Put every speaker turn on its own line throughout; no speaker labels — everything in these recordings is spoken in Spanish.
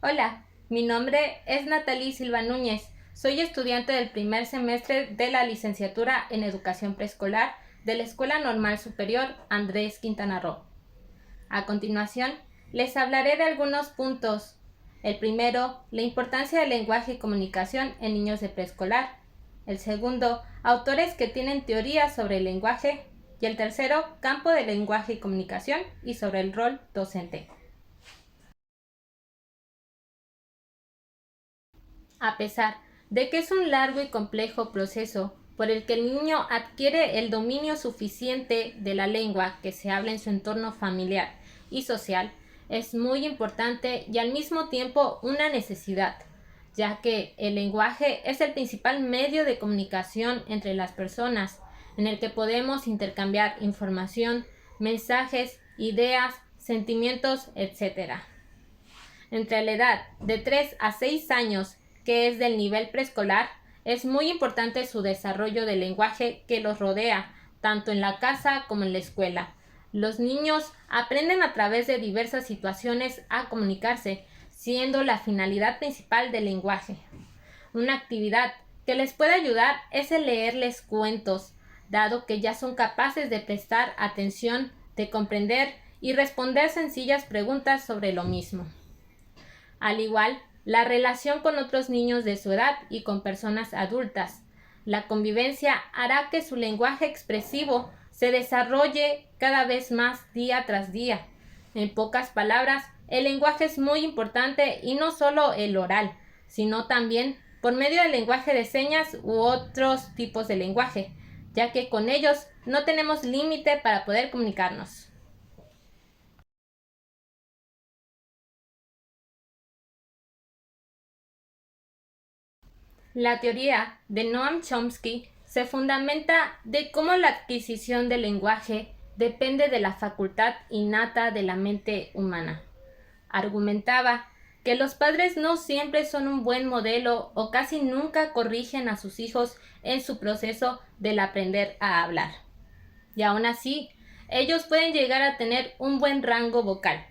Hola, mi nombre es Natalie Silva Núñez. Soy estudiante del primer semestre de la licenciatura en Educación Preescolar de la Escuela Normal Superior Andrés Quintana Roo. A continuación, les hablaré de algunos puntos. El primero, la importancia del lenguaje y comunicación en niños de preescolar. El segundo, autores que tienen teorías sobre el lenguaje. Y el tercero, campo del lenguaje y comunicación y sobre el rol docente. A pesar de que es un largo y complejo proceso por el que el niño adquiere el dominio suficiente de la lengua que se habla en su entorno familiar y social, es muy importante y al mismo tiempo una necesidad, ya que el lenguaje es el principal medio de comunicación entre las personas, en el que podemos intercambiar información, mensajes, ideas, sentimientos, etc. Entre la edad de 3 a 6 años, que es del nivel preescolar, es muy importante su desarrollo del lenguaje que los rodea, tanto en la casa como en la escuela. Los niños aprenden a través de diversas situaciones a comunicarse, siendo la finalidad principal del lenguaje. Una actividad que les puede ayudar es el leerles cuentos, dado que ya son capaces de prestar atención, de comprender y responder sencillas preguntas sobre lo mismo. Al igual, la relación con otros niños de su edad y con personas adultas. La convivencia hará que su lenguaje expresivo se desarrolle cada vez más día tras día. En pocas palabras, el lenguaje es muy importante y no solo el oral, sino también por medio del lenguaje de señas u otros tipos de lenguaje, ya que con ellos no tenemos límite para poder comunicarnos. La teoría de Noam Chomsky se fundamenta de cómo la adquisición del lenguaje depende de la facultad innata de la mente humana. Argumentaba que los padres no siempre son un buen modelo o casi nunca corrigen a sus hijos en su proceso del aprender a hablar. Y aún así, ellos pueden llegar a tener un buen rango vocal.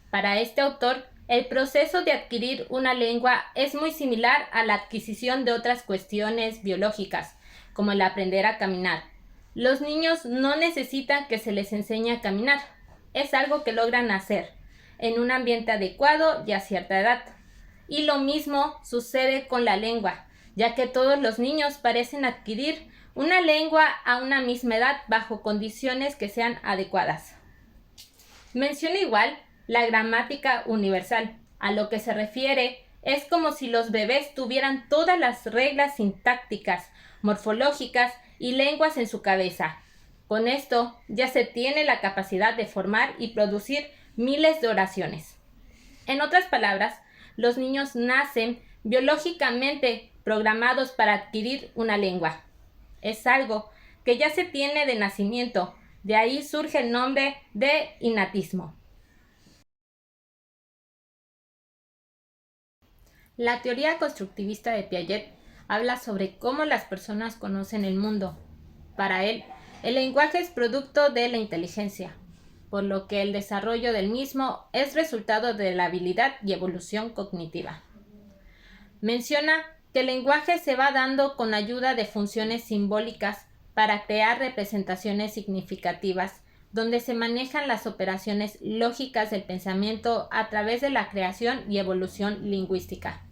Para este autor, el proceso de adquirir una lengua es muy similar a la adquisición de otras cuestiones biológicas, como el aprender a caminar. Los niños no necesitan que se les enseñe a caminar, es algo que logran hacer en un ambiente adecuado y a cierta edad. Y lo mismo sucede con la lengua, ya que todos los niños parecen adquirir una lengua a una misma edad bajo condiciones que sean adecuadas. Menciona igual la gramática universal. A lo que se refiere es como si los bebés tuvieran todas las reglas sintácticas, morfológicas y lenguas en su cabeza. Con esto ya se tiene la capacidad de formar y producir miles de oraciones. En otras palabras, los niños nacen biológicamente programados para adquirir una lengua. Es algo que ya se tiene de nacimiento, de ahí surge el nombre de innatismo. La teoría constructivista de Piaget habla sobre cómo las personas conocen el mundo. Para él, el lenguaje es producto de la inteligencia, por lo que el desarrollo del mismo es resultado de la habilidad y evolución cognitiva. Menciona que el lenguaje se va dando con ayuda de funciones simbólicas para crear representaciones significativas, donde se manejan las operaciones lógicas del pensamiento a través de la creación y evolución lingüística.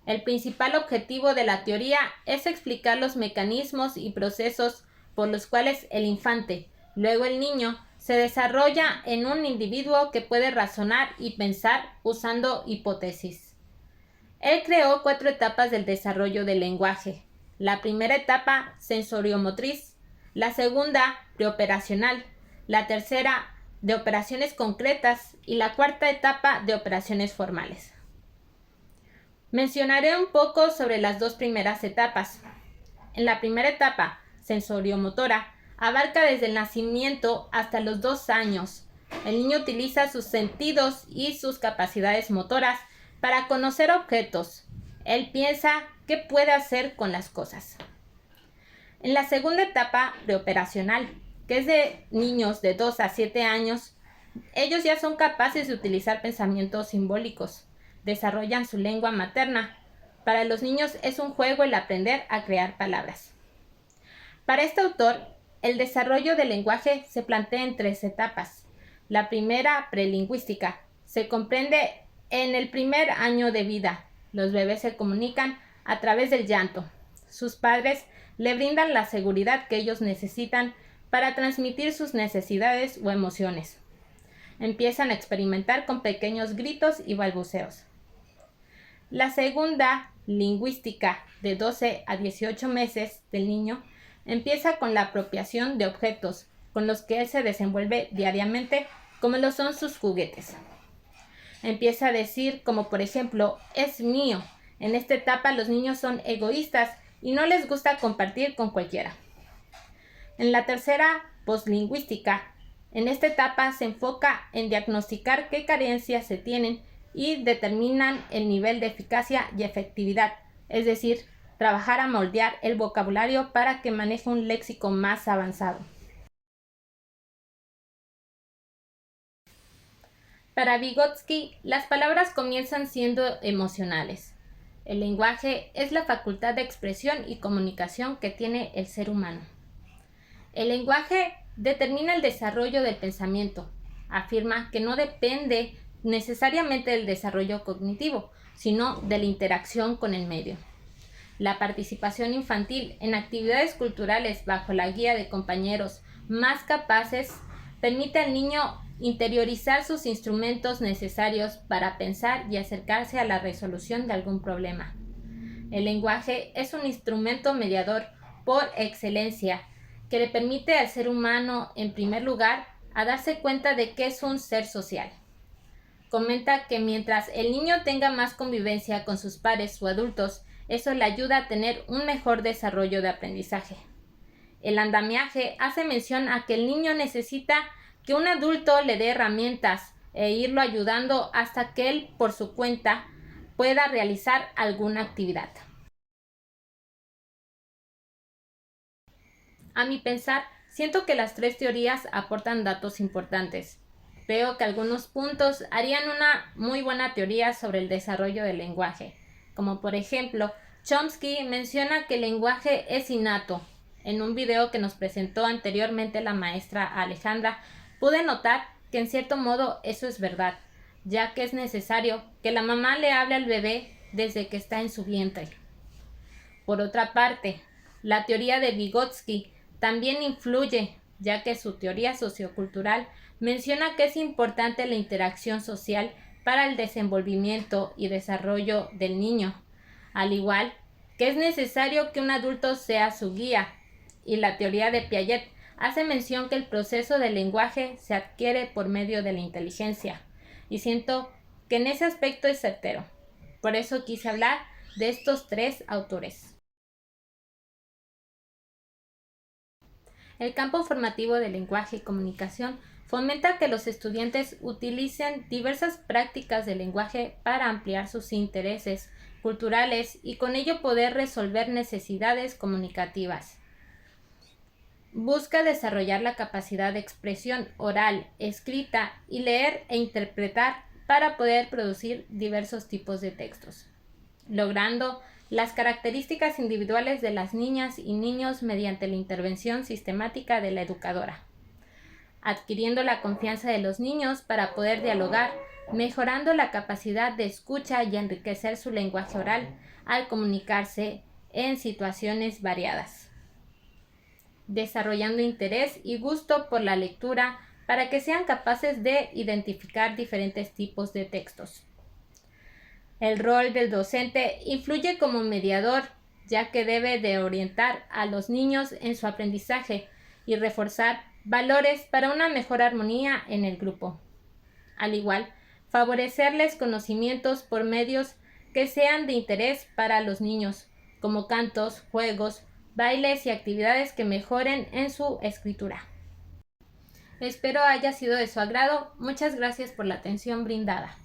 El principal objetivo de la teoría es explicar los mecanismos y procesos por los cuales el infante, luego el niño, se desarrolla en un individuo que puede razonar y pensar usando hipótesis. Él creó 4 etapas del desarrollo del lenguaje. La primera etapa, sensoriomotriz, la segunda, preoperacional, la tercera, de operaciones concretas y la cuarta etapa, de operaciones formales. Mencionaré un poco sobre las 2 primeras etapas. En la primera etapa, sensoriomotora, abarca desde el nacimiento hasta los 2 años. El niño utiliza sus sentidos y sus capacidades motoras para conocer objetos. Él piensa qué puede hacer con las cosas. En la segunda etapa, preoperacional, que es de niños de 2 a 7 años, ellos ya son capaces de utilizar pensamientos simbólicos. desarrollan su lengua materna. Para los niños es un juego el aprender a crear palabras. Para este autor, el desarrollo del lenguaje se plantea en 3 etapas. La primera, prelingüística, se comprende en el primer año de vida. Los bebés se comunican a través del llanto. Sus padres le brindan la seguridad que ellos necesitan para transmitir sus necesidades o emociones. Empiezan a experimentar con pequeños gritos y balbuceos. La segunda, lingüística, de 12 a 18 meses del niño, empieza con la apropiación de objetos con los que él se desenvuelve diariamente, como lo son sus juguetes. Empieza a decir como por ejemplo, es mío. En esta etapa los niños son egoístas y no les gusta compartir con cualquiera. En la tercera, poslingüística, en esta etapa se enfoca en diagnosticar qué carencias se tienen y determinan el nivel de eficacia y efectividad, es decir, trabajar a moldear el vocabulario para que maneje un léxico más avanzado. Para Vygotsky, las palabras comienzan siendo emocionales. El lenguaje es la facultad de expresión y comunicación que tiene el ser humano. El lenguaje determina el desarrollo del pensamiento. Afirma que no depende necesariamente del desarrollo cognitivo, sino de la interacción con el medio. La participación infantil en actividades culturales bajo la guía de compañeros más capaces permite al niño interiorizar sus instrumentos necesarios para pensar y acercarse a la resolución de algún problema. El lenguaje es un instrumento mediador por excelencia que le permite al ser humano, en primer lugar, a darse cuenta de que es un ser social. Comenta que mientras el niño tenga más convivencia con sus pares o adultos, eso le ayuda a tener un mejor desarrollo de aprendizaje. El andamiaje hace mención a que el niño necesita que un adulto le dé herramientas e irlo ayudando hasta que él, por su cuenta, pueda realizar alguna actividad. A mi pensar, siento que las 3 teorías aportan datos importantes. Creo que algunos puntos harían una muy buena teoría sobre el desarrollo del lenguaje, como por ejemplo, Chomsky menciona que el lenguaje es innato. En un video que nos presentó anteriormente la maestra Alejandra, pude notar que en cierto modo eso es verdad, ya que es necesario que la mamá le hable al bebé desde que está en su vientre. Por otra parte, la teoría de Vygotsky también influye, ya que su teoría sociocultural menciona que es importante la interacción social para el desenvolvimiento y desarrollo del niño, al igual que es necesario que un adulto sea su guía, y la teoría de Piaget hace mención que el proceso del lenguaje se adquiere por medio de la inteligencia, y siento que en ese aspecto es certero. Por eso quise hablar de estos 3 autores. El campo formativo del lenguaje y comunicación fomenta que los estudiantes utilicen diversas prácticas del lenguaje para ampliar sus intereses culturales y con ello poder resolver necesidades comunicativas. Busca desarrollar la capacidad de expresión oral, escrita y leer e interpretar para poder producir diversos tipos de textos, logrando las características individuales de las niñas y niños mediante la intervención sistemática de la educadora, adquiriendo la confianza de los niños para poder dialogar, mejorando la capacidad de escucha y enriquecer su lenguaje oral al comunicarse en situaciones variadas, desarrollando interés y gusto por la lectura para que sean capaces de identificar diferentes tipos de textos. El rol del docente influye como mediador, ya que debe de orientar a los niños en su aprendizaje y reforzar valores para una mejor armonía en el grupo. Al igual, favorecerles conocimientos por medios que sean de interés para los niños, como cantos, juegos, bailes y actividades que mejoren en su escritura. Espero haya sido de su agrado. Muchas gracias por la atención brindada.